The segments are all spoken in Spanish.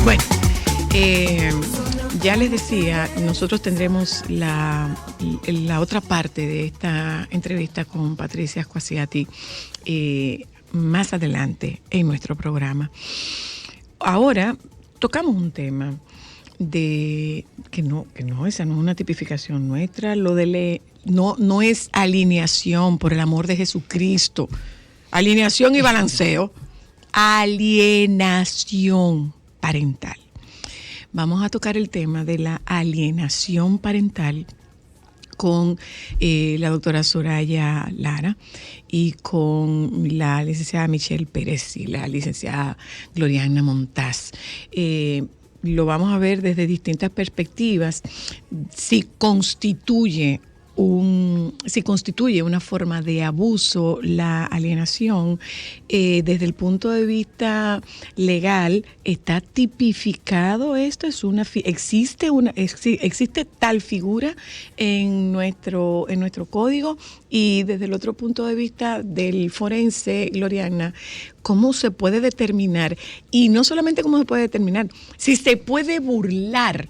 Bueno, ya les decía, nosotros tendremos la otra parte de esta entrevista con Patricia Squasiati más adelante en nuestro programa. Ahora tocamos un tema de que no, esa no es una tipificación nuestra, lo de no es alineación, por el amor de Jesucristo. Alineación y balanceo. Alienación parental. Vamos a tocar el tema de la alienación parental con la doctora Soraya Lara y con la licenciada Michelle Pérez y la licenciada Gloriana Montaz. Lo vamos a ver desde distintas perspectivas, si constituye una forma de abuso la alienación. Desde el punto de vista legal, ¿está tipificado esto? ¿Existe tal figura en nuestro código? Y desde el otro punto de vista del forense, Gloriana, ¿cómo se puede determinar? Y no solamente cómo se puede determinar, si se puede burlar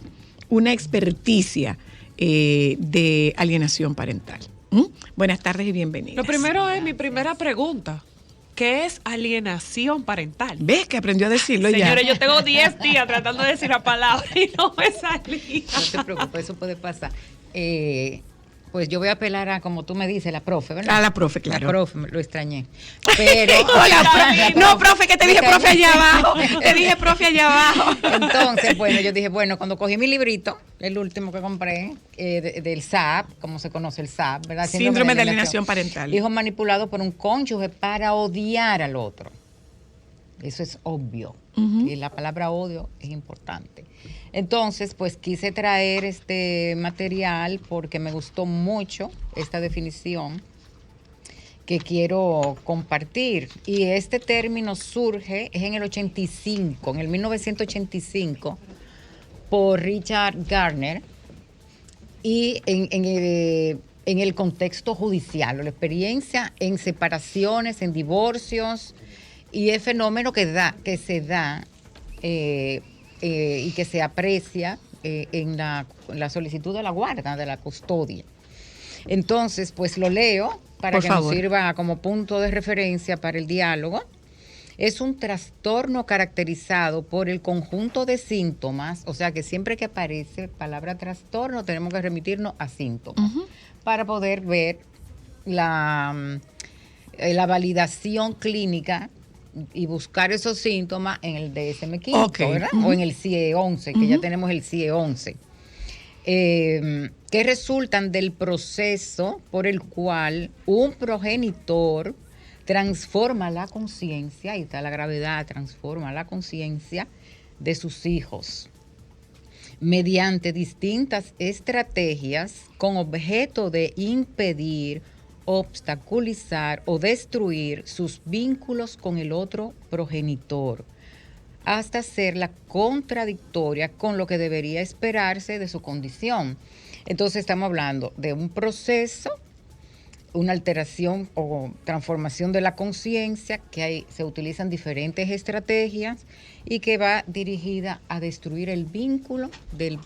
una experticia de alienación parental. Buenas tardes y bienvenidas. Lo primero es mi primera pregunta. ¿Qué es alienación parental? ¿Ves que aprendió a decirlo? Señores, ya? yo tengo 10 días tratando de decir la palabra y no me salía. No te preocupes, eso puede pasar. Pues yo voy a apelar a, como tú me dices, la profe, ¿verdad? A la profe, claro. La profe, lo extrañé. Pero no, profe, que te dije profe allá abajo. Te dije profe allá abajo. Entonces, bueno, yo dije, bueno, cuando cogí mi librito, el último que compré, del SAP, como se conoce el SAP, ¿verdad? Síndrome de alienación parental. Hijo manipulado por un cónyuge para odiar al otro. Eso es obvio. Y la palabra odio es importante. Entonces, pues quise traer este material porque me gustó mucho esta definición que quiero compartir. Y este término surge en el 85, en el 1985, por Richard Gardner y en el contexto judicial, o la experiencia en separaciones, en divorcios, y el fenómeno que se da y que se aprecia en la solicitud de la guarda, de la custodia. Entonces, pues lo leo para que nos sirva como punto de referencia para el diálogo. Es un trastorno caracterizado por el conjunto de síntomas, o sea que siempre que aparece palabra trastorno tenemos que remitirnos a síntomas para poder ver la validación clínica y buscar esos síntomas en el DSM-5, ¿verdad? O en el CIE-11, que ya tenemos el CIE-11, que resultan del proceso por el cual un progenitor transforma la conciencia, y está la gravedad, transforma la conciencia de sus hijos mediante distintas estrategias con objeto de impedir, obstaculizar o destruir sus vínculos con el otro progenitor, hasta hacerla contradictoria con lo que debería esperarse de su condición. Entonces estamos hablando de un proceso, una alteración o transformación de la conciencia, que se utilizan diferentes estrategias y que va dirigida a destruir el vínculo del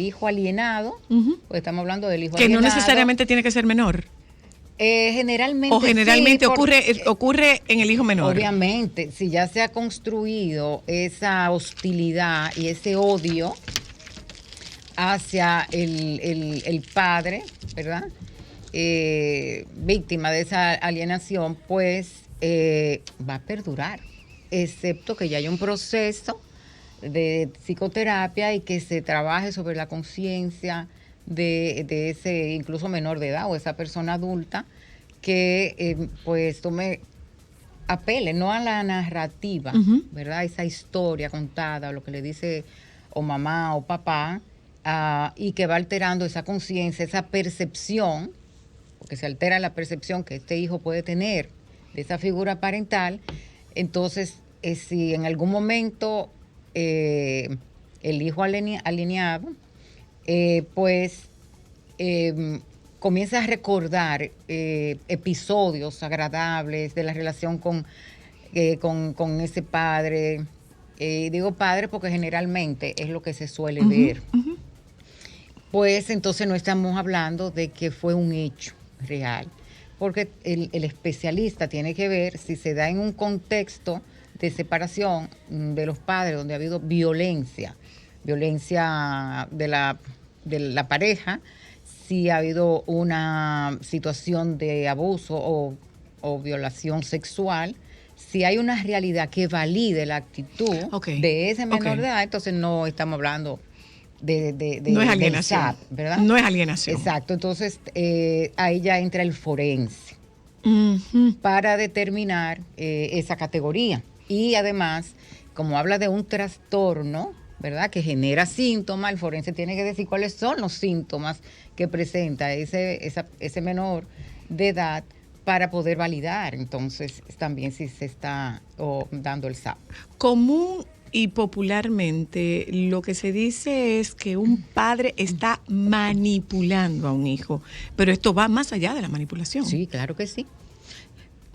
hijo alienado, pues estamos hablando del hijo alienado. Que no necesariamente tiene que ser menor. Generalmente ocurre en el hijo menor. Obviamente, si ya se ha construido esa hostilidad y ese odio hacia el padre, ¿verdad? Víctima de esa alienación, pues va a perdurar, excepto que ya haya un proceso de psicoterapia y que se trabaje sobre la conciencia de ese incluso menor de edad o esa persona adulta que pues apele no a la narrativa, ¿verdad? Esa historia contada, lo que le dice o mamá o papá, y que va alterando esa conciencia, esa percepción, porque se altera la percepción que este hijo puede tener de esa figura parental. Entonces, si en algún momento el hijo alineado comienza a recordar episodios agradables de la relación con ese padre, Digo padre porque generalmente es lo que se suele ver. Pues entonces no estamos hablando de que fue un hecho real, porque el especialista tiene que ver si se da en un contexto de separación de los padres donde ha habido violencia de la pareja, si ha habido una situación de abuso o violación sexual, si hay una realidad que valide la actitud de ese menor de edad, entonces no estamos hablando no es alienación, SAP, ¿verdad? No es alienación. Exacto, entonces ahí ya entra el forense para determinar esa categoría. Y además, como habla de un trastorno, ¿verdad?, que genera síntomas, el forense tiene que decir cuáles son los síntomas que presenta ese menor de edad para poder validar entonces también si se está dando el SAP. Común y popularmente lo que se dice es que un padre está manipulando a un hijo, pero esto va más allá de la manipulación. Sí, claro que sí.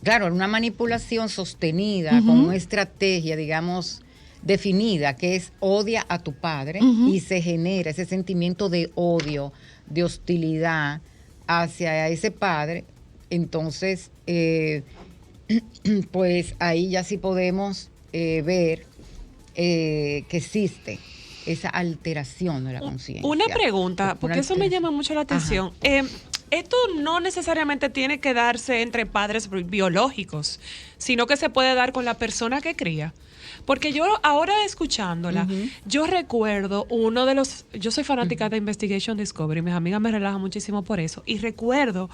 Claro, una manipulación sostenida con una estrategia, digamos, definida, que es odia a tu padre y se genera ese sentimiento de odio, de hostilidad hacia ese padre. Entonces, pues ahí ya sí podemos ver que existe esa alteración de la conciencia. Una pregunta, porque eso me llama mucho la atención. Esto no necesariamente tiene que darse entre padres biológicos, sino que se puede dar con la persona que cría. Porque yo ahora escuchándola, yo recuerdo yo soy fanática de Investigation Discovery, mis amigas me relajan muchísimo por eso, y recuerdo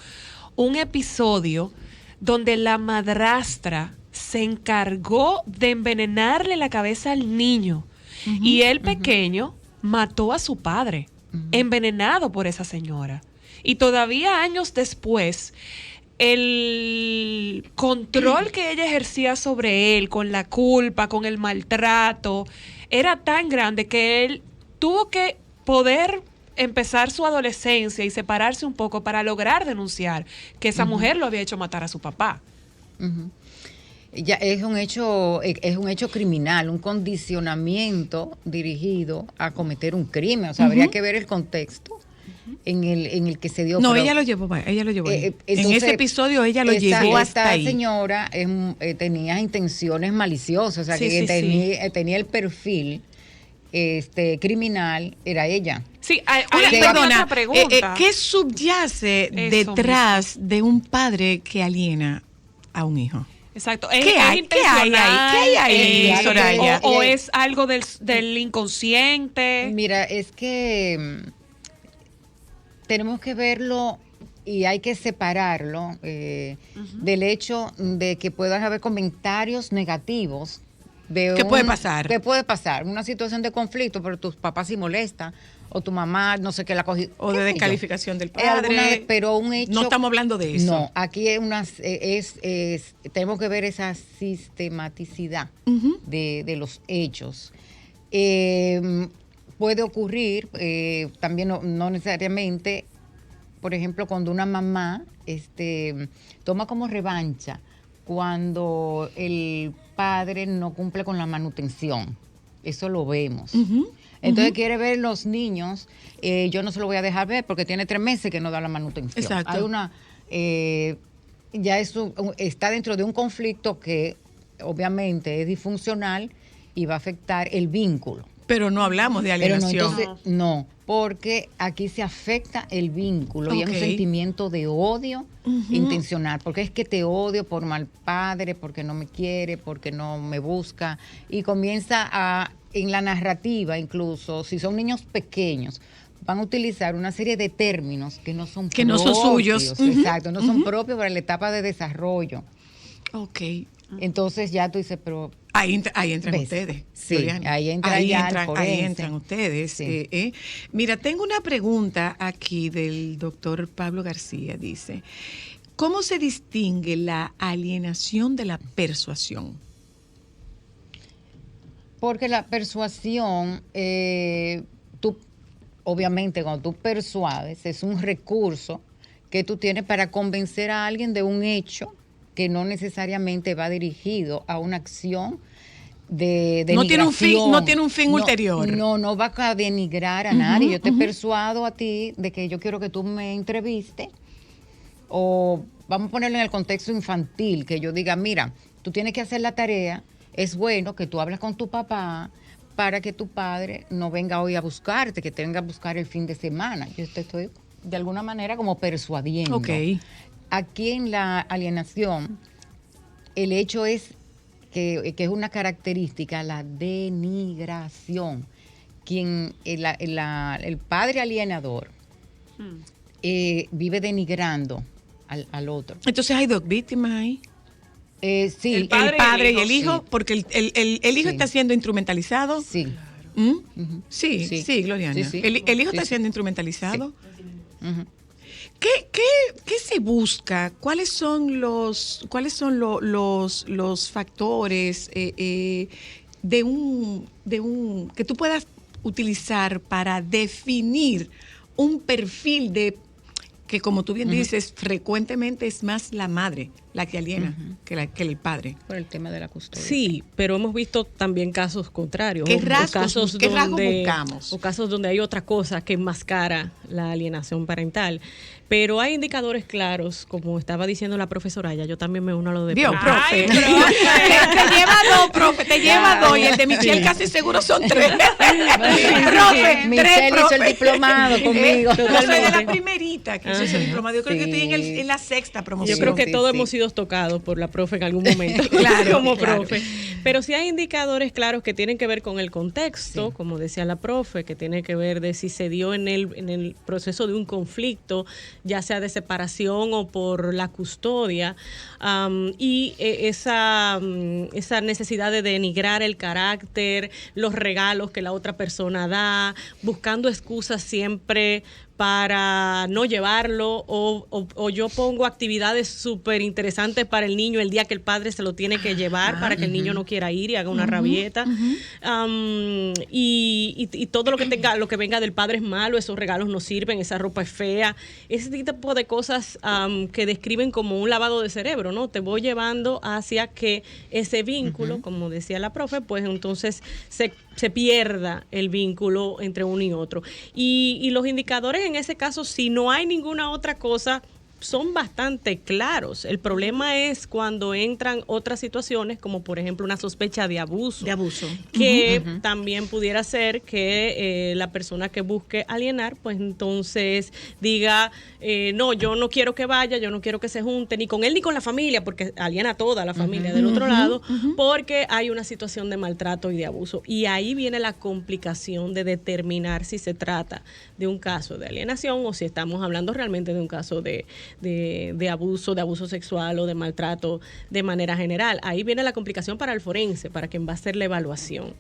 un episodio donde la madrastra se encargó de envenenarle la cabeza al niño y el pequeño mató a su padre, envenenado por esa señora. Y todavía años después, el control que ella ejercía sobre él, con la culpa, con el maltrato, era tan grande que él tuvo que poder empezar su adolescencia y separarse un poco para lograr denunciar que esa mujer lo había hecho matar a su papá. Ya es un hecho criminal, un condicionamiento dirigido a cometer un crimen. O sea, habría que ver el contexto en el que se dio. No, ella lo llevó ahí. Entonces, en ese episodio ella lo llevó hasta ahí. Esta señora tenía intenciones maliciosas, o sea, tenía el perfil criminal, era ella. Sí, perdona, otra pregunta. ¿Qué subyace detrás de un padre que aliena a un hijo? Exacto. ¿Qué hay ahí, Soraya? ¿O es algo del inconsciente? Mira, es que tenemos que verlo y hay que separarlo del hecho de que puedan haber comentarios negativos. ¿Qué puede pasar? ¿Qué puede pasar? Una situación de conflicto, pero tus papás sí molestan, o tu mamá, no sé qué la cogió. O de descalificación del padre. Pero un hecho. No estamos hablando de eso. No, aquí tenemos que ver esa sistematicidad de los hechos. Puede ocurrir, también no necesariamente, por ejemplo, cuando una mamá toma como revancha cuando el padre no cumple con la manutención. Eso lo vemos. Entonces quiere ver los niños, yo no se lo voy a dejar ver porque tiene 3 meses que no da la manutención. Exacto. Hay una, ya eso está dentro de un conflicto que obviamente es disfuncional y va a afectar el vínculo. Pero no hablamos de alienación. Pero no, porque aquí se afecta el vínculo y es un sentimiento de odio intencional, porque es que te odio por mal padre, porque no me quiere, porque no me busca, y comienza en la narrativa, incluso si son niños pequeños, van a utilizar una serie de términos que no son propios. No son suyos. Exacto, no son propios para la etapa de desarrollo. Ok. Entonces ya tú dices, pero... Ahí entran ustedes. Sí, Juliana. ahí entran ustedes. Sí. Mira, tengo una pregunta aquí del doctor Pablo García. Dice, ¿cómo se distingue la alienación de la persuasión? Porque la persuasión, tú, obviamente cuando tú persuades, es un recurso que tú tienes para convencer a alguien de un hecho que no necesariamente va dirigido a una acción de no tiene un fin ulterior. No va a denigrar a nadie. Yo te persuado a ti de que yo quiero que tú me entrevistes, o vamos a ponerlo en el contexto infantil, que yo diga, mira, tú tienes que hacer la tarea, es bueno que tú hables con tu papá para que tu padre no venga hoy a buscarte, que te venga a buscar el fin de semana. Yo te estoy de alguna manera como persuadiendo. Okay. Aquí en la alienación, el hecho es que es una característica, la denigración. El padre alienador vive denigrando al otro. Entonces hay dos víctimas ahí. Sí, el padre y el hijo, sí. Porque el hijo está siendo instrumentalizado. Sí. Sí, Gloriana. Sí. El hijo está siendo instrumentalizado. Sí. ¿Qué se busca? ¿Cuáles son los factores de un que tú puedas utilizar para definir un perfil de que, como tú bien dices, frecuentemente es más la madre la que aliena que el padre? Por el tema de la custodia. Sí, pero hemos visto también casos contrarios. ¿Qué rasgos buscamos? O casos donde hay otra cosa que enmascara la alienación parental. Pero hay indicadores claros, como estaba diciendo la profesora, yo también me uno a lo de... Dios, profe. Te lleva dos, profe, te lleva dos. Y el de Michelle casi seguro son tres. Profe, Michelle hizo el diplomado conmigo. Yo soy de la primerita que hizo ese diplomado. Yo creo que estoy en la sexta promoción. Yo creo que todos hemos sido tocados por la profe en algún momento. Claro, como profe. Pero sí hay indicadores claros que tienen que ver con el contexto, como decía la profe, que tiene que ver de si se dio en el proceso de un conflicto, ya sea de separación o por la custodia, y esa necesidad de denigrar el carácter, los regalos que la otra persona da, buscando excusas siempre para no llevarlo, o yo pongo actividades súper interesantes para el niño el día que el padre se lo tiene que llevar para que el niño no quiera ir y haga una rabieta, y todo lo que venga del padre es malo, esos regalos no sirven, esa ropa es fea, ese tipo de cosas que describen como un lavado de cerebro, ¿no? Te voy llevando hacia que ese vínculo, como decía la profe, pues entonces se pierda el vínculo entre uno y otro. Y los indicadores en ese caso, si no hay ninguna otra cosa, son bastante claros. El problema es cuando entran otras situaciones, como por ejemplo una sospecha de abuso. Que también pudiera ser que la persona que busque alienar, pues entonces diga, no, yo no quiero que vaya, yo no quiero que se junte, ni con él ni con la familia, porque aliena a toda la familia del otro lado, porque hay una situación de maltrato y de abuso. Y ahí viene la complicación de determinar si se trata de un caso de alienación o si estamos hablando realmente de un caso de abuso sexual o de maltrato de manera general. Ahí viene la complicación para el forense, para quien va a hacer la evaluación.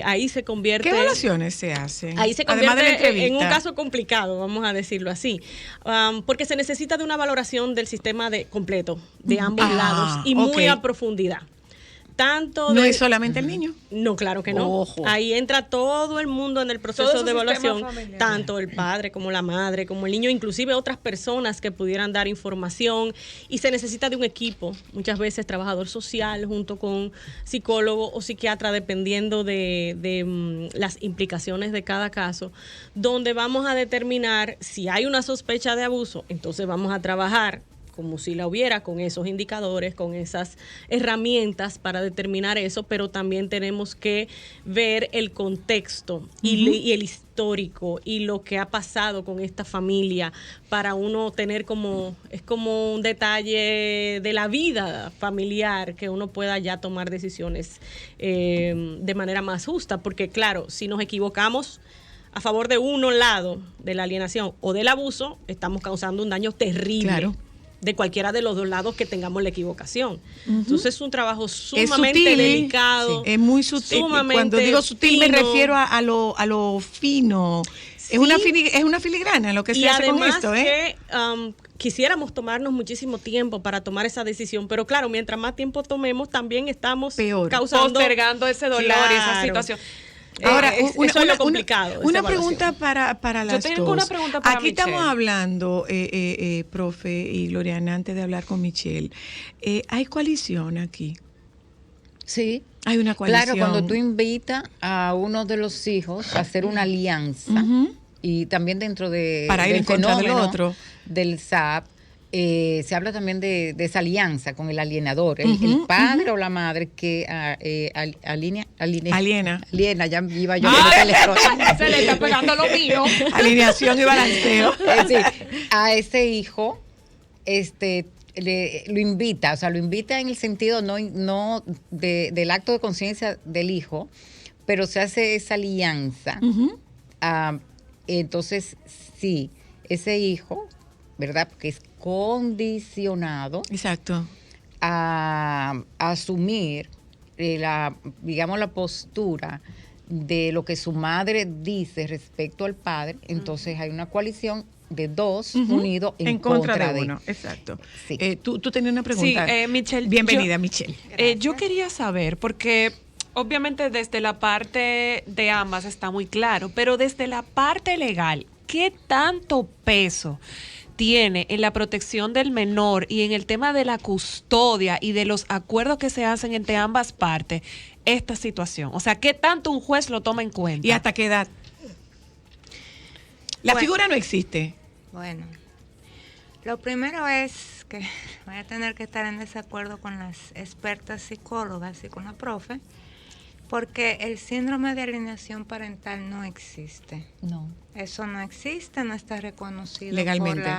Ahí se convierte... ¿Qué evaluaciones se hacen? Ahí se convierte en un caso complicado, vamos a decirlo así, porque se necesita de una valoración del sistema completo, de ambos lados, y muy a profundidad. No es solamente el niño. No, claro que no. Ojo. Ahí entra todo el mundo en el proceso de evaluación, tanto el padre como la madre, como el niño, inclusive otras personas que pudieran dar información, y se necesita de un equipo, muchas veces trabajador social junto con psicólogo o psiquiatra, dependiendo de las implicaciones de cada caso, donde vamos a determinar si hay una sospecha de abuso, entonces vamos a trabajar como si la hubiera, con esos indicadores, con esas herramientas para determinar eso, pero también tenemos que ver el contexto y el histórico y lo que ha pasado con esta familia para uno tener es como un detalle de la vida familiar, que uno pueda ya tomar decisiones de manera más justa, porque claro, si nos equivocamos a favor de uno lado de la alienación o del abuso, estamos causando un daño terrible. Claro. De cualquiera de los dos lados que tengamos la equivocación. Entonces es un trabajo sumamente delicado. Sí, es muy sutil. Cuando digo sutil me refiero a lo fino. Sí. Es una filigrana lo que se hace con esto. Que quisiéramos tomarnos muchísimo tiempo para tomar esa decisión, pero claro, mientras más tiempo tomemos, también estamos postergando ese dolor y esa situación. Ahora, eso es lo complicado. Una pregunta para las dos. Yo tengo una pregunta para Aquí Michelle. Estamos hablando, profe y Gloriana, antes de hablar con Michelle. ¿Hay coalición aquí? Sí. Hay una coalición. Claro, cuando tú invitas a uno de los hijos a hacer una alianza, y también dentro para ir del en contra del fenómeno otro, del SAP, se habla también de esa alianza con el alienador, el padre o la madre que aliena, ya iba yo se le está pegando lo mío. Alineación y balanceo. Sí, a ese hijo, lo invita, o sea, lo invita en el sentido no del acto de conciencia del hijo, pero se hace esa alianza. Entonces, sí, ese hijo, ¿verdad? Porque es condicionado. Exacto. A asumir la postura de lo que su madre dice respecto al padre. Entonces hay una coalición de dos unidos en contra de uno. Exacto. Sí. Tú tenías una pregunta. Sí, Michelle. Bienvenida, Michelle. Yo quería saber, porque obviamente desde la parte de ambas está muy claro, pero desde la parte legal, ¿qué tanto peso tiene en la protección del menor y en el tema de la custodia y de los acuerdos que se hacen entre ambas partes esta situación? O sea, ¿qué tanto un juez lo toma en cuenta? ¿Y hasta qué edad? La figura no existe. Bueno, lo primero es que voy a tener que estar en desacuerdo con las expertas psicólogas y con la profe, porque el síndrome de alienación parental no existe. No. Eso no existe, no está reconocido legalmente.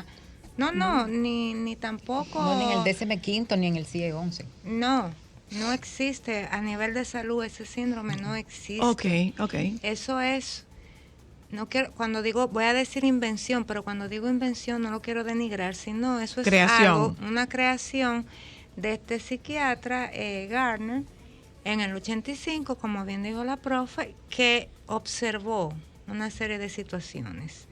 Ni tampoco. No, ni en el DSM-5 ni en el CIE-11. No existe. A nivel de salud ese síndrome no existe. Ok. Eso es, no quiero, cuando digo, voy a decir invención, pero cuando digo invención no lo quiero denigrar, sino eso es una creación de este psiquiatra, Gardner, en el 85, como bien dijo la profe, que observó una serie de situaciones.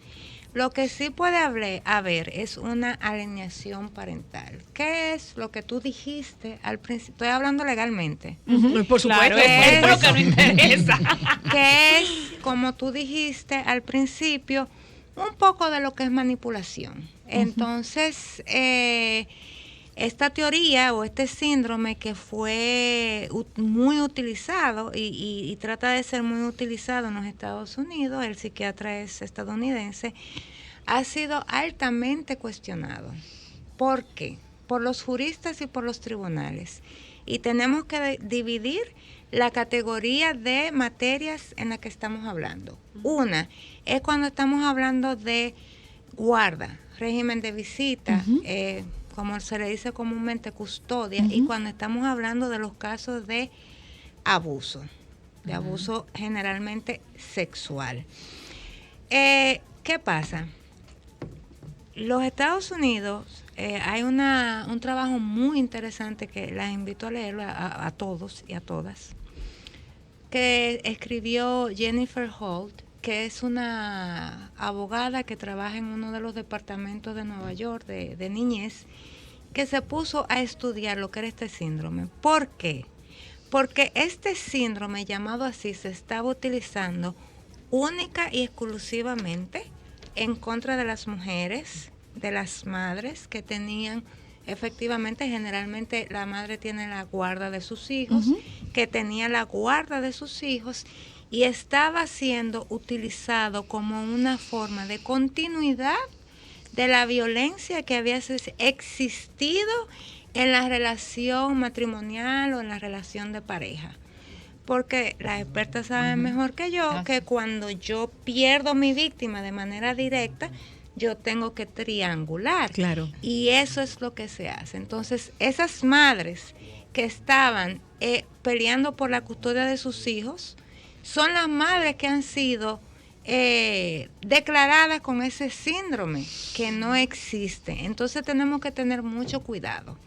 Lo que sí puede haber es una alienación parental. ¿Qué es lo que tú dijiste al principio? Estoy hablando legalmente. Por supuesto, es lo que nos interesa. ¿Qué es, como tú dijiste al principio, un poco de lo que es manipulación? Entonces, esta teoría o este síndrome que fue muy utilizado y trata de ser muy utilizado en los Estados Unidos, el psiquiatra es estadounidense, ha sido altamente cuestionado. ¿Por qué? Por los juristas y por los tribunales. Y tenemos que dividir la categoría de materias en la que estamos hablando. Una es cuando estamos hablando de guarda, régimen de visita, como se le dice comúnmente, custodia, y cuando estamos hablando de los casos de abuso generalmente sexual. ¿Qué pasa? Los Estados Unidos, hay un trabajo muy interesante que las invito a leerlo a todos y a todas, que escribió Jennifer Holt, que es una abogada que trabaja en uno de los departamentos de Nueva York de niñez, que se puso a estudiar lo que era este síndrome. ¿Por qué? Porque este síndrome, llamado así, se estaba utilizando única y exclusivamente en contra de las mujeres, de las madres que tenían, efectivamente, generalmente la madre tiene la guarda de sus hijos, que tenía la guarda de sus hijos, y estaba siendo utilizado como una forma de continuidad de la violencia que había existido en la relación matrimonial o en la relación de pareja. Porque las expertas saben mejor que yo que cuando yo pierdo mi víctima de manera directa, yo tengo que triangular. Claro. Y eso es lo que se hace. Entonces, esas madres que estaban peleando por la custodia de sus hijos, son las madres que han sido declaradas con ese síndrome que no existe. Entonces tenemos que tener mucho cuidado.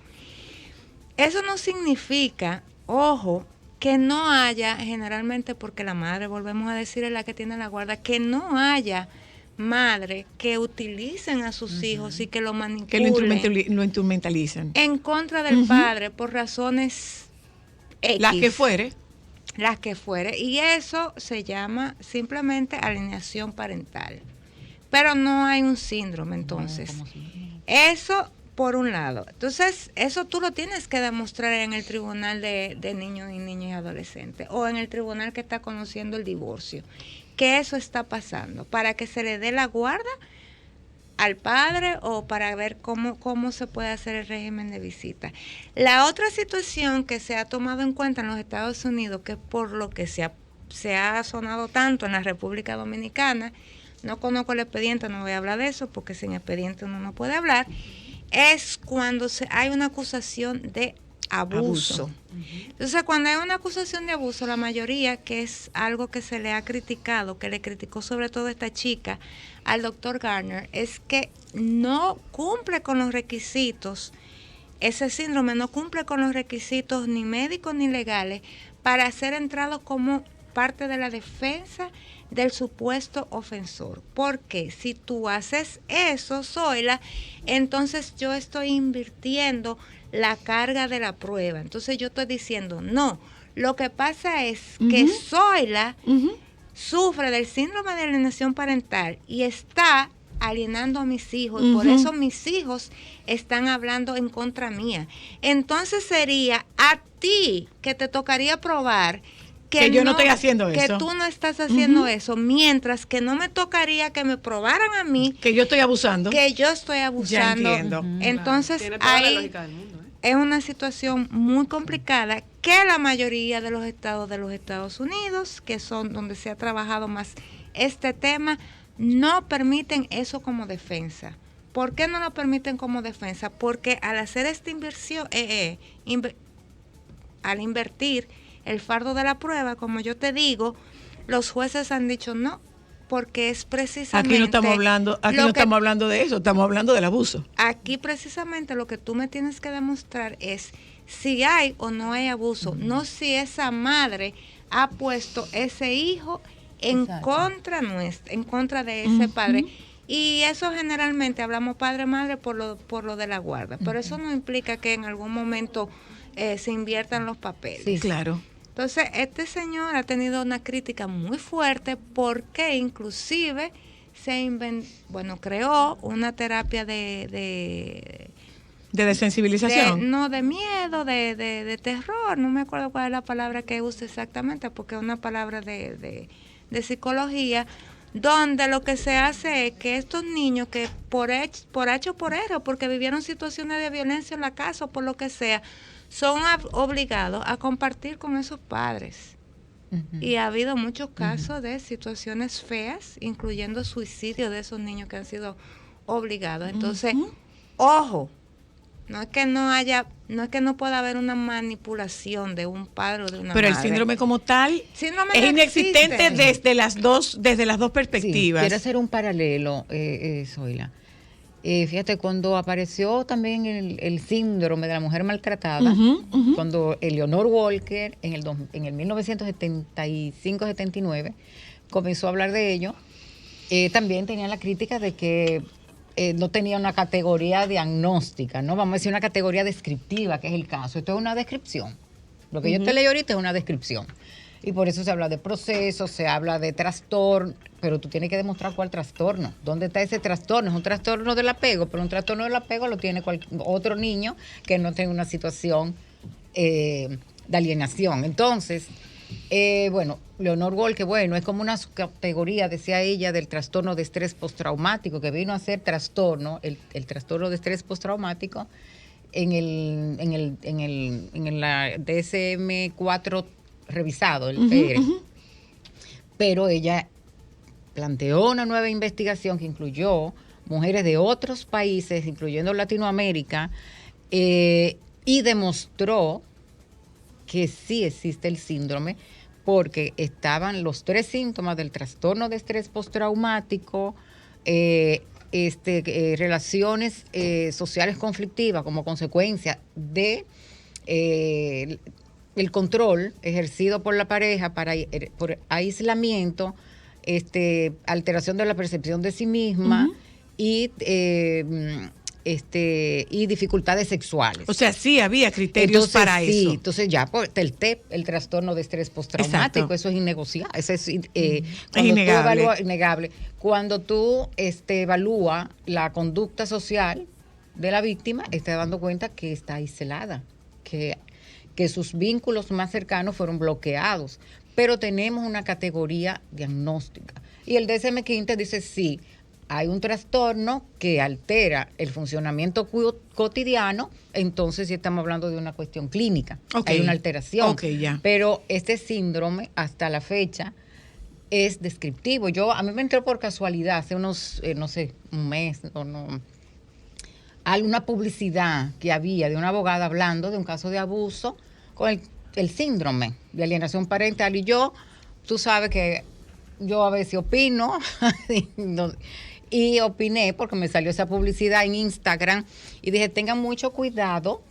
Eso no significa, ojo, que no haya, generalmente porque la madre, volvemos a decir, es la que tiene la guarda, que no haya madre que utilicen a sus hijos y que lo manipulen, que lo instrumentalicen en contra del padre por razones X. Las que fuere, y eso se llama simplemente alienación parental. Pero no hay un síndrome, entonces. Eso por un lado. Entonces, eso tú lo tienes que demostrar en el tribunal de niños y niñas y adolescentes o en el tribunal que está conociendo el divorcio, que eso está pasando, para que se le dé la guarda al padre o para ver cómo se puede hacer el régimen de visita. La otra situación que se ha tomado en cuenta en los Estados Unidos, que es por lo que se ha sonado tanto en la República Dominicana, no conozco el expediente, no voy a hablar de eso, porque sin expediente uno no puede hablar, es cuando hay una acusación de abuso. Entonces, cuando hay una acusación de abuso, la mayoría, que es algo que se le ha criticado, que le criticó sobre todo esta chica al doctor Garner, es que no cumple con los requisitos, ese síndrome no cumple con los requisitos ni médicos ni legales para ser entrado como parte de la defensa del supuesto ofensor. Porque si tú haces eso, Zoila, entonces yo estoy invirtiendo la carga de la prueba. Entonces yo estoy diciendo, no, lo que pasa es que Zoila sufre del síndrome de alienación parental y está alienando a mis hijos y por eso mis hijos están hablando en contra mía. Entonces sería a ti que te tocaría probar que yo no estoy haciendo eso. Que tú no estás haciendo eso, mientras que no me tocaría que me probaran a mí que yo estoy abusando. Que yo estoy abusando. Ya entiendo. Entonces, tiene toda la lógica del mundo, es una situación muy complicada que la mayoría de los estados de los Estados Unidos, que son donde se ha trabajado más este tema, no permiten eso como defensa. ¿Por qué no lo permiten como defensa? Porque al hacer esta inversión, al invertir el fardo de la prueba, como yo te digo, los jueces han dicho no, porque es precisamente... Aquí no estamos hablando de eso, estamos hablando del abuso. Aquí precisamente lo que tú me tienes que demostrar es si hay o no hay abuso, no si esa madre ha puesto ese hijo en contra nuestra, en contra de ese padre. Y eso generalmente hablamos padre-madre por lo de la guarda, pero eso no implica que en algún momento se inviertan los papeles. Sí, claro. Entonces, este señor ha tenido una crítica muy fuerte porque inclusive creó una terapia de desensibilización. De miedo, de terror, no me acuerdo cuál es la palabra que usa exactamente, porque es una palabra de psicología, donde lo que se hace es que estos niños que por H o por R, porque vivieron situaciones de violencia en la casa o por lo que sea, son obligados a compartir con esos padres. Y ha habido muchos casos de situaciones feas, incluyendo suicidio de esos niños que han sido obligados. Entonces, ojo, no es que no pueda haber una manipulación de un padre o de una madre. Pero el síndrome como tal es inexistente desde las dos perspectivas. Sí, quiero hacer un paralelo, Zoila. Fíjate, cuando apareció también el síndrome de la mujer maltratada, cuando Eleanor Walker en el 1975-79 comenzó a hablar de ello, también tenía la crítica de que no tenía una categoría diagnóstica, ¿no? Vamos a decir una categoría descriptiva, que es el caso. Esto es una descripción. Lo que yo te leí ahorita es una descripción. Y por eso se habla de proceso, se habla de trastorno, pero tú tienes que demostrar cuál trastorno. ¿Dónde está ese trastorno? Es un trastorno del apego, pero un trastorno del apego lo tiene otro niño que no tenga una situación de alienación. Entonces, Leonor Walker, es como una categoría, decía ella, del trastorno de estrés postraumático, que vino a ser trastorno, el trastorno de estrés postraumático en la DSM-4 revisado, el PR. Pero ella planteó una nueva investigación que incluyó mujeres de otros países, incluyendo Latinoamérica, y demostró que sí existe el síndrome, porque estaban los 3 síntomas del trastorno de estrés postraumático, relaciones sociales conflictivas como consecuencia de el control ejercido por la pareja por aislamiento, alteración de la percepción de sí misma y dificultades sexuales. O sea, sí había criterios para eso. Entonces ya el TEP, el trastorno de estrés postraumático, eso es innegociable, eso es innegable. Cuando tú evalúas la conducta social de la víctima está dando cuenta que está aislada, que sus vínculos más cercanos fueron bloqueados, pero tenemos una categoría diagnóstica. Y el DSM-15 dice sí, hay un trastorno que altera el funcionamiento cotidiano, entonces sí estamos hablando de una cuestión clínica. Hay una alteración. Ya. Pero este síndrome, hasta la fecha, es descriptivo. A mí me entró por casualidad hace unos, no sé, un mes o no, alguna publicidad que había de una abogada hablando de un caso de abuso con el síndrome de alienación parental. Y tú sabes que yo a veces opino y opiné porque me salió esa publicidad en Instagram y dije, tengan mucho cuidado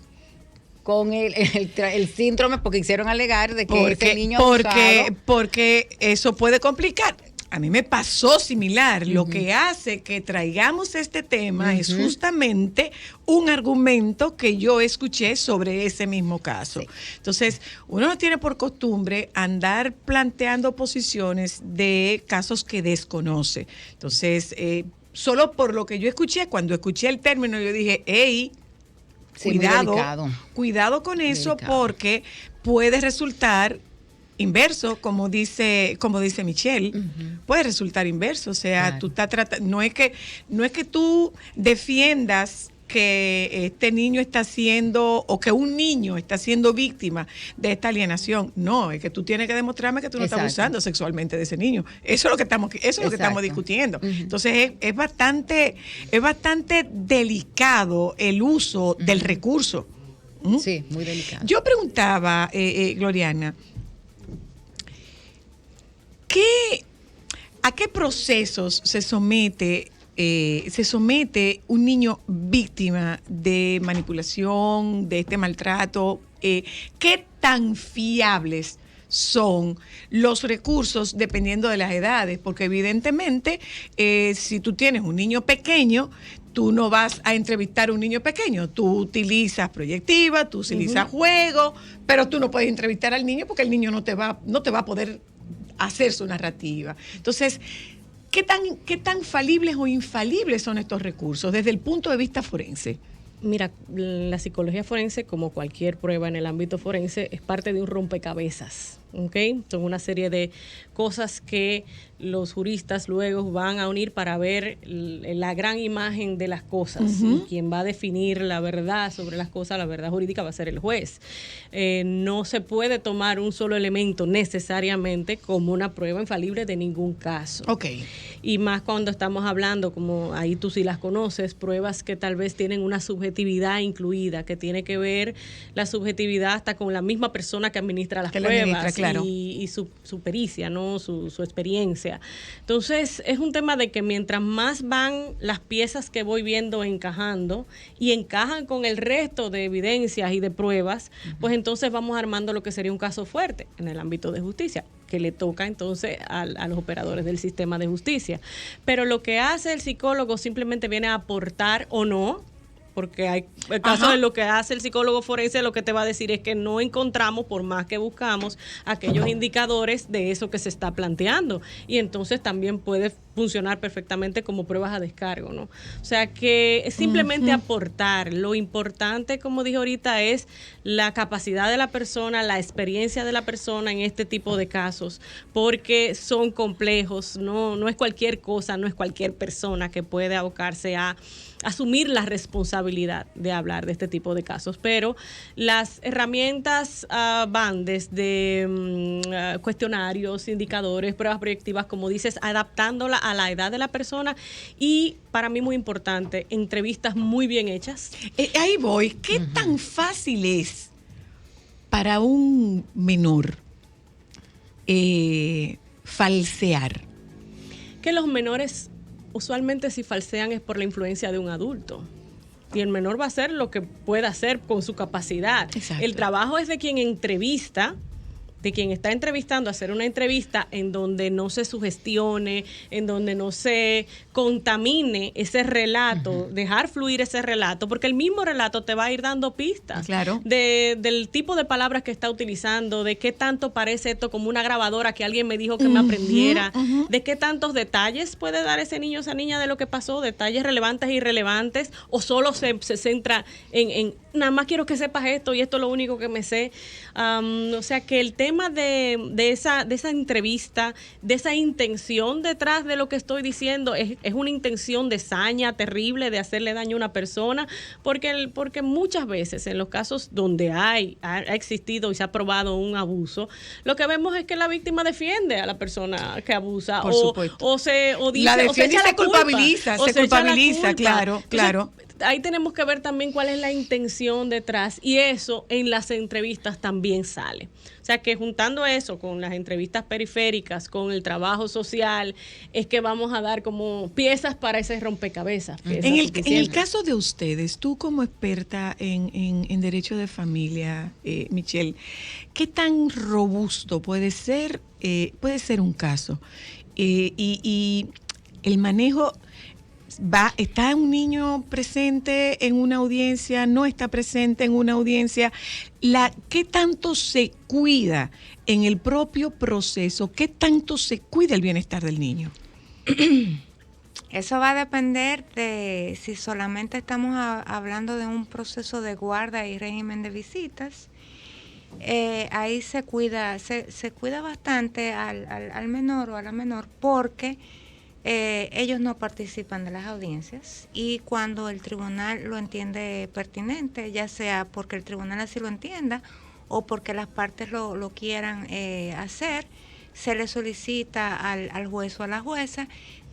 con el síndrome, porque hicieron alegar de que ese niño abusado, porque eso puede complicar. A mí me pasó similar. Lo que hace que traigamos este tema es justamente un argumento que yo escuché sobre ese mismo caso. Sí. Entonces, uno no tiene por costumbre andar planteando posiciones de casos que desconoce. Entonces, solo por lo que yo escuché, cuando escuché el término, yo dije, hey, cuidado con eso, porque puede resultar inverso, como dice Michelle, puede resultar inverso. O sea, claro, tú estás tratando, no es que tú defiendas que este niño está siendo, o que un niño está siendo víctima de esta alienación. No, es que tú tienes que demostrarme que tú no estás abusando sexualmente de ese niño. Eso es lo que estamos discutiendo. Entonces es bastante delicado el uso del recurso. Sí, muy delicado. Yo preguntaba, Gloriana, ¿a qué procesos se somete un niño víctima de manipulación, de este maltrato? ¿Qué tan fiables son los recursos dependiendo de las edades? Porque evidentemente, si tú tienes un niño pequeño, tú no vas a entrevistar a un niño pequeño. Tú utilizas proyectiva, tú utilizas juego, pero tú no puedes entrevistar al niño porque el niño no te va a poder hacer su narrativa. Entonces, ¿qué tan falibles o infalibles son estos recursos desde el punto de vista forense? Mira, la psicología forense, como cualquier prueba en el ámbito forense, es parte de un rompecabezas, ¿ok? Son una serie de cosas que los juristas luego van a unir para ver la gran imagen de las cosas. Y quien va a definir la verdad sobre las cosas, la verdad jurídica, va a ser el juez. No se puede tomar un solo elemento necesariamente como una prueba infalible de ningún caso. Okay. Y más cuando estamos hablando, como ahí tú sí las conoces, pruebas que tal vez tienen una subjetividad incluida, que tiene que ver la subjetividad hasta con la misma persona que administra las pruebas, claro, y su pericia, ¿no? Su experiencia. Entonces, es un tema de que mientras más van las piezas que voy viendo encajando y encajan con el resto de evidencias y de pruebas, pues entonces vamos armando lo que sería un caso fuerte en el ámbito de justicia, que le toca entonces a los operadores del sistema de justicia. Pero lo que hace el psicólogo simplemente viene a aportar o no, porque hay el caso de lo que hace el psicólogo forense, lo que te va a decir es que no encontramos, por más que buscamos, aquellos indicadores de eso que se está planteando. Y entonces también puede funcionar perfectamente como pruebas a descargo, ¿no? O sea que es simplemente aportar. Lo importante, como dije ahorita, es la capacidad de la persona, la experiencia de la persona en este tipo de casos, porque son complejos, no es cualquier cosa, no es cualquier persona que puede abocarse a asumir la responsabilidad de hablar de este tipo de casos, pero las herramientas van desde cuestionarios, indicadores, pruebas proyectivas, como dices, adaptándola a la edad de la persona y, para mí muy importante, entrevistas muy bien hechas. Ahí voy. ¿Qué tan fácil es para un menor falsear? Que los menores usualmente si falsean es por la influencia de un adulto. Y el menor va a hacer lo que pueda hacer con su capacidad. Exacto. El trabajo es de quien entrevista de quien está entrevistando hacer una entrevista en donde no se sugestione, en donde no se contamine ese relato, dejar fluir ese relato, porque el mismo relato te va a ir dando pistas del tipo de palabras que está utilizando, de qué tanto parece esto como una grabadora que alguien me dijo que me aprendiera, de qué tantos detalles puede dar ese niño o esa niña de lo que pasó, detalles relevantes e irrelevantes, o solo se centra en nada más quiero que sepas esto y esto es lo único que me sé. O sea que el tema de esa entrevista, de esa intención detrás de lo que estoy diciendo, es una intención de saña terrible, de hacerle daño a una persona, porque muchas veces en los casos donde ha existido y se ha probado un abuso, lo que vemos es que la víctima defiende a la persona que abusa, o dice, la defiende, o se culpabiliza, claro. Entonces, ahí tenemos que ver también cuál es la intención detrás, y eso en las entrevistas también sale. O sea que juntando eso con las entrevistas periféricas, con el trabajo social, es que vamos a dar como piezas para ese rompecabezas. En el caso de ustedes, tú como experta en derecho de familia, Michelle, ¿qué tan robusto puede ser un caso? Y el manejo... ¿Está un niño presente en una audiencia? ¿No está presente en una audiencia? ¿Qué tanto se cuida en el propio proceso? ¿Qué tanto se cuida el bienestar del niño? Eso va a depender de si solamente estamos hablando de un proceso de guarda y régimen de visitas. Ahí se cuida bastante al menor o a la menor, porque ellos no participan de las audiencias, y cuando el tribunal lo entiende pertinente, ya sea porque el tribunal así lo entienda o porque las partes lo quieran hacer, se le solicita al juez o a la jueza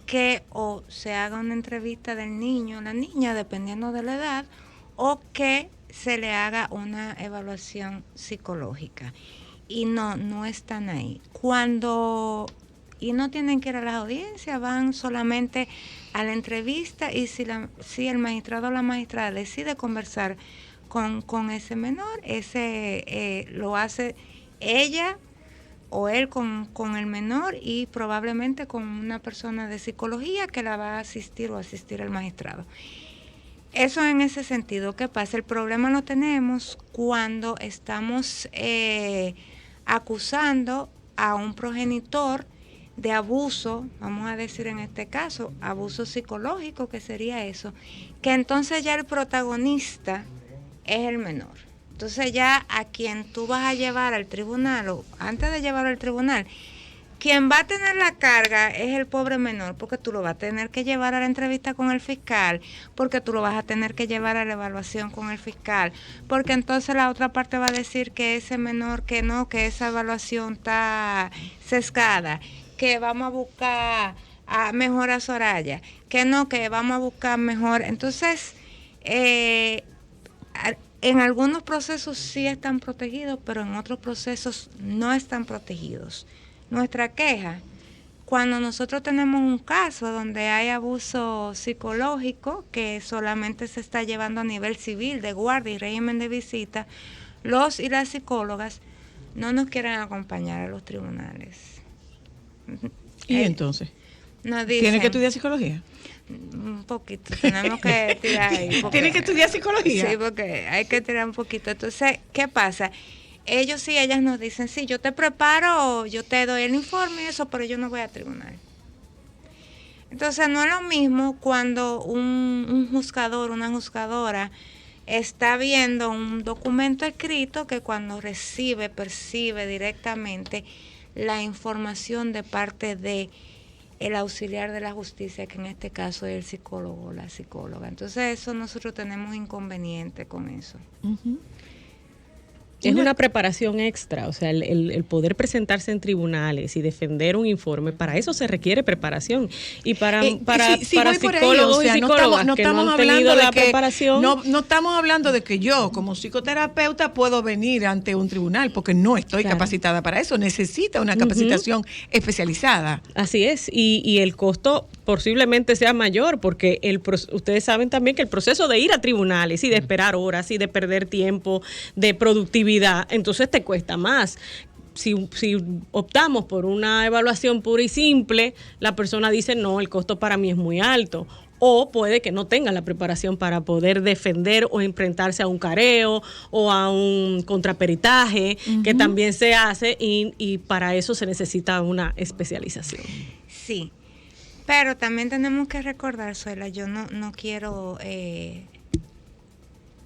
que o se haga una entrevista del niño o la niña, dependiendo de la edad, o que se le haga una evaluación psicológica. Y no están ahí. Y no tienen que ir a las audiencias, van solamente a la entrevista, y si el magistrado o la magistrada decide conversar con ese menor, lo hace ella o él con el menor, y probablemente con una persona de psicología que la va a asistir o asistir al magistrado. Eso en ese sentido. ¿Qué pasa? El problema lo tenemos cuando estamos acusando a un progenitor de abuso, vamos a decir en este caso, abuso psicológico, que sería eso, que entonces ya el protagonista es el menor. Entonces ya a quien tú vas a llevar al tribunal, o antes de llevarlo al tribunal, quien va a tener la carga es el pobre menor, porque tú lo vas a tener que llevar a la entrevista con el fiscal, porque tú lo vas a tener que llevar a la evaluación con el fiscal, porque entonces la otra parte va a decir que ese menor, que no, que esa evaluación está sesgada, que vamos a buscar mejor a Soraya, que no, que vamos a buscar mejor. Entonces, en algunos procesos sí están protegidos, pero en otros procesos no están protegidos. Nuestra queja, cuando nosotros tenemos un caso donde hay abuso psicológico que solamente se está llevando a nivel civil, de guardia y régimen de visita, los y las psicólogas no nos quieren acompañar a los tribunales. ¿Y entonces? Nos dicen, ¿Tiene que estudiar psicología? Un poquito, tenemos que tirar ahí. ¿Tiene que estudiar psicología? Sí, porque hay que tirar un poquito. Entonces, ¿qué pasa? Ellos y ellas nos dicen, sí, yo te preparo, yo te doy el informe y eso, pero yo no voy a tribunal. Entonces, no es lo mismo cuando un juzgador, una juzgadora está viendo un documento escrito, que cuando percibe directamente la información de parte de el auxiliar de la justicia, que en este caso es el psicólogo o la psicóloga. Entonces eso nosotros tenemos inconveniente con eso. Uh-huh. Es una preparación extra, o sea, el poder presentarse en tribunales y defender un informe, para eso se requiere preparación. Y para psicólogos y psicólogas que no han tenido la preparación... No estamos hablando de que yo, como psicoterapeuta, puedo venir ante un tribunal, porque no estoy capacitada para eso. Necesita una capacitación especializada. Así es, y el costo posiblemente sea mayor, porque ustedes saben también que el proceso de ir a tribunales y de esperar horas y de perder tiempo, de productividad, entonces te cuesta más. si optamos por una evaluación pura y simple, la persona dice, no, el costo para mí es muy alto. O puede que no tenga la preparación para poder defender o enfrentarse a un careo o a un contraperitaje, que también se hace, y para eso se necesita una especialización. Sí, pero también tenemos que recordar, Zoila, yo no quiero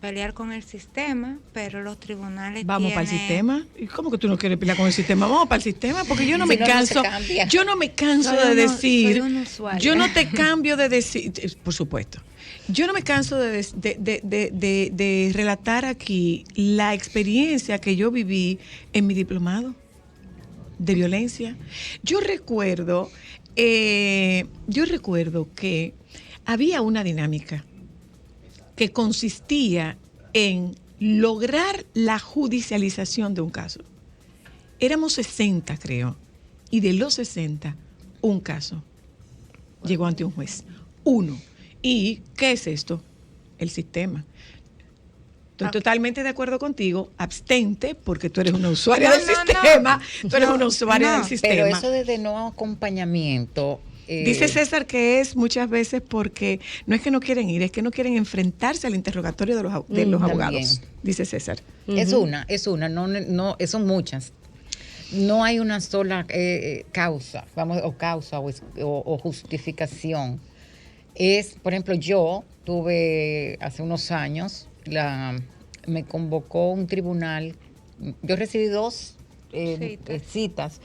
pelear con el sistema, pero los tribunales ¿Vamos para el sistema? ¿Y cómo que tú no quieres pelear con el sistema? Vamos para el sistema, porque yo no me canso. Yo no me canso de decir. Yo no te cambio de decir, por supuesto. Yo no me canso de relatar aquí la experiencia que yo viví en mi diplomado de violencia. Yo recuerdo que había una dinámica que consistía en lograr la judicialización de un caso. Éramos 60, creo, y de los 60, un caso llegó ante un juez. Uno. ¿Y qué es esto? El sistema. Estoy totalmente de acuerdo contigo. Abstente, porque tú eres una usuaria del sistema. Tú eres una usuaria del sistema. Pero eso de no acompañamiento... Dice César que es muchas veces porque no es que no quieren ir, es que no quieren enfrentarse al interrogatorio de los abogados. Dice César. Es una, no, son muchas. No hay una sola causa, o justificación. Es, por ejemplo, yo tuve hace unos años, me convocó un tribunal, yo recibí 2 citas,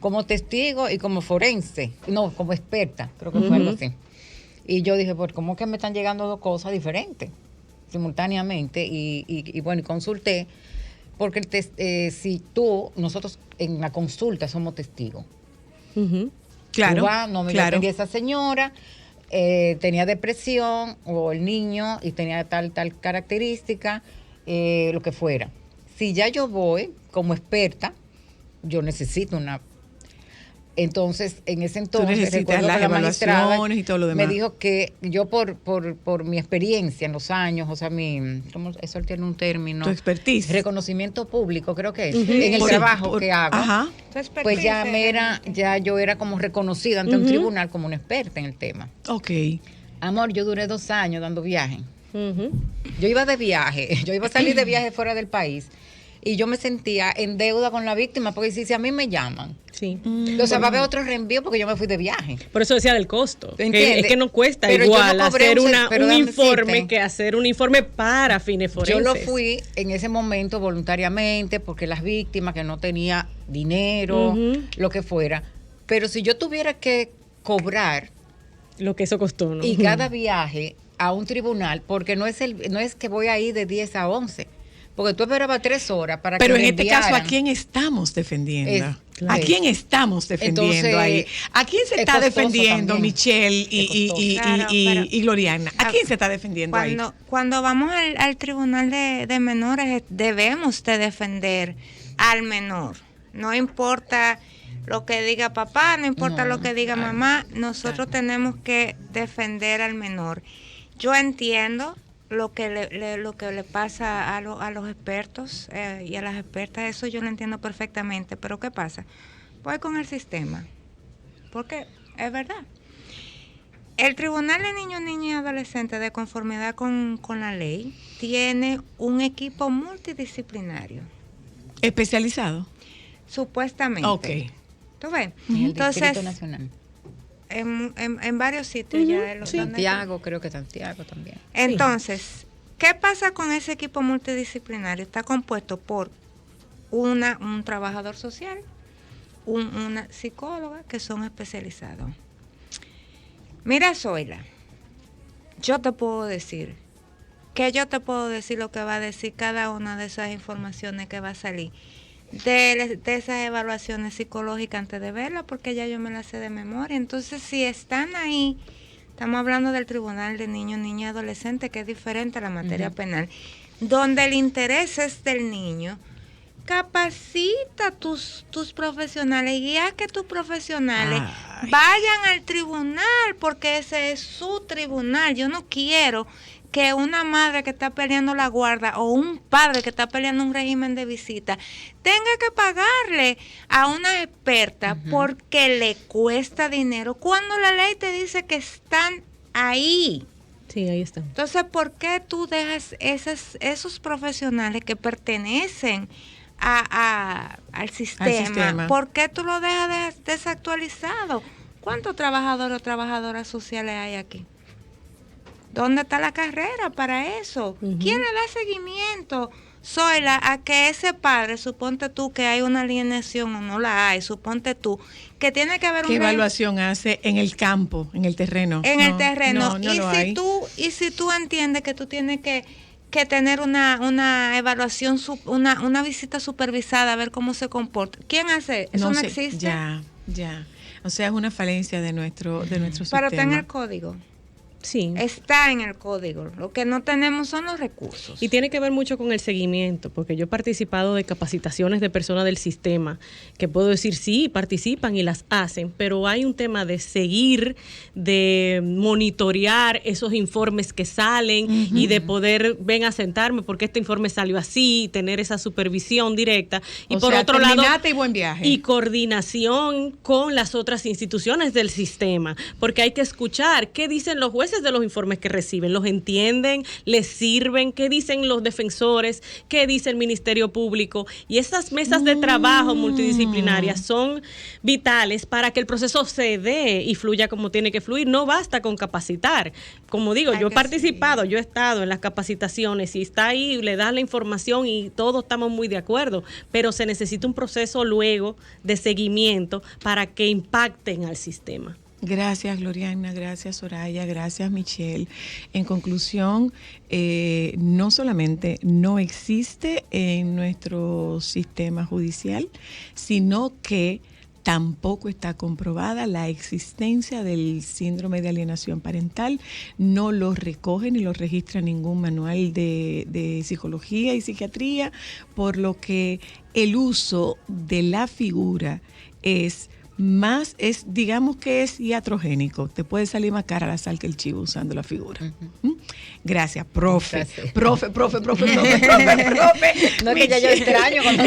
como testigo y como forense, no, como experta, creo que fue algo así. Y yo dije, pues, ¿cómo que me están llegando 2 cosas diferentes simultáneamente? Y bueno, consulté, porque nosotros en la consulta somos testigos. Claro. No me atendía esa señora, tenía depresión, o el niño, y tenía tal característica, lo que fuera. Si ya yo voy como experta, yo necesito una... Entonces, en ese entonces, recuerdo que la magistrada y todo lo demás. me dijo que yo por mi experiencia en los años, o sea, eso tiene un término. Tu expertise. Reconocimiento público, creo que es. En el trabajo que hago. Ajá. Pues ya yo era como reconocida ante un tribunal como una experta en el tema. Ok. Amor, yo duré 2 años dando viaje. Yo iba de viaje, yo iba a salir de viaje fuera del país. Y yo me sentía en deuda con la víctima, porque si a mí me llaman, o sea, va a haber otro reenvío porque yo me fui de viaje. Por eso decía del costo. Es que no cuesta igual hacer un informe que hacer un informe para fines forenses. Yo lo fui en ese momento voluntariamente, porque las víctimas que no tenía dinero, lo que fuera. Pero si yo tuviera que cobrar lo que eso costó, ¿no? Y cada viaje a un tribunal, porque no es que voy a ir de 10 a 11. Porque tú esperabas 3 horas para Pero que en este caso, ¿a quién estamos defendiendo? ¿A quién estamos defendiendo? Entonces, ahí? ¿A quién se está defendiendo también, Michelle y Gloriana? ¿A quién se está defendiendo ahí? Cuando vamos al tribunal de menores, debemos de defender al menor. No importa lo que diga papá, no importa lo que diga mamá, nosotros tenemos que defender al menor. Yo entiendo lo que le pasa a los expertos y a las expertas, eso yo lo entiendo perfectamente, pero ¿qué pasa? Voy con el sistema, porque es verdad. El Tribunal de Niños, Niñas y Adolescentes, de conformidad con la ley, tiene un equipo multidisciplinario. ¿Especializado? Supuestamente. Ok. ¿Tú ves? Entonces, el Distrito Nacional. En varios sitios ya de los Santiago, creo que Santiago también. Entonces, ¿qué pasa con ese equipo multidisciplinario? Está compuesto por un trabajador social, una psicóloga, que son especializados. Mira, Zoila, yo te puedo decir lo que va a decir cada una de esas informaciones que va a salir de esas evaluaciones psicológicas antes de verla, porque ya yo me las sé de memoria. Entonces, si están ahí, estamos hablando del Tribunal de Niños, Niñas y Adolescentes, que es diferente a la materia penal, donde el interés es del niño. Capacita tus profesionales y guía que tus profesionales vayan al tribunal, porque ese es su tribunal. Yo no quiero que una madre que está peleando la guarda o un padre que está peleando un régimen de visita tenga que pagarle a una experta porque le cuesta dinero cuando la ley te dice que están ahí? Sí, ahí está. Entonces, ¿por qué tú dejas esos profesionales que pertenecen al sistema? ¿Por qué tú lo dejas desactualizado? ¿Cuántos trabajadores o trabajadoras sociales hay aquí? ¿Dónde está la carrera para eso? ¿Quién le da seguimiento, Zoila, a que ese padre, suponte tú que hay una alienación o no la hay, suponte tú, que tiene que haber ¿Qué evaluación hace en el campo, en el terreno? En el terreno. Y si tú entiendes que tú tienes que tener una evaluación, una visita supervisada a ver cómo se comporta. ¿Quién hace? Eso no existe. Ya. O sea, es una falencia de nuestro sistema. Pero está en el código. Sí. Está en el código. Lo que no tenemos son los recursos. Y tiene que ver mucho con el seguimiento, porque yo he participado de capacitaciones de personas del sistema, que puedo decir sí, participan y las hacen, pero hay un tema de seguir, de monitorear esos informes que salen y de poder, ven a sentarme porque este informe salió así, tener esa supervisión directa. Y por otro lado, y buen viaje. Y coordinación con las otras instituciones del sistema, porque hay que escuchar qué dicen los jueces de los informes que reciben, los entienden, les sirven, qué dicen los defensores, qué dice el Ministerio Público, y esas mesas de trabajo multidisciplinarias son vitales para que el proceso se dé y fluya como tiene que fluir. No basta con capacitar. Como digo, yo he participado, yo he estado en las capacitaciones y está ahí, le das la información y todos estamos muy de acuerdo, pero se necesita un proceso luego de seguimiento para que impacten al sistema. Gracias, Gloriana, gracias, Soraya, gracias, Michelle. En conclusión, no solamente no existe en nuestro sistema judicial, sino que tampoco está comprobada la existencia del síndrome de alienación parental. No lo recoge ni lo registra ningún manual de psicología y psiquiatría, por lo que el uso de la figura digamos que es iatrogénico. Te puede salir más cara la sal que el chivo usando la figura. Gracias, profe. Gracias. Profe. No es que ya yo extraño cuando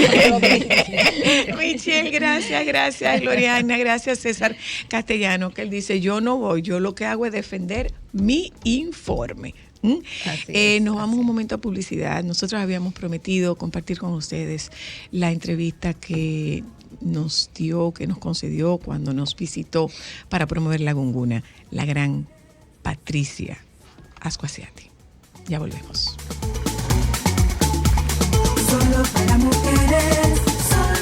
Michelle, gracias, Gloriana, gracias, César Castellano, que él dice, yo no voy, yo lo que hago es defender mi informe. Nos vamos un momento a publicidad. Nosotros habíamos prometido compartir con ustedes la entrevista que nos concedió cuando nos visitó para promover la Gunguna, la gran Patricia Asquasiati. Ya volvemos. Solo para mujeres.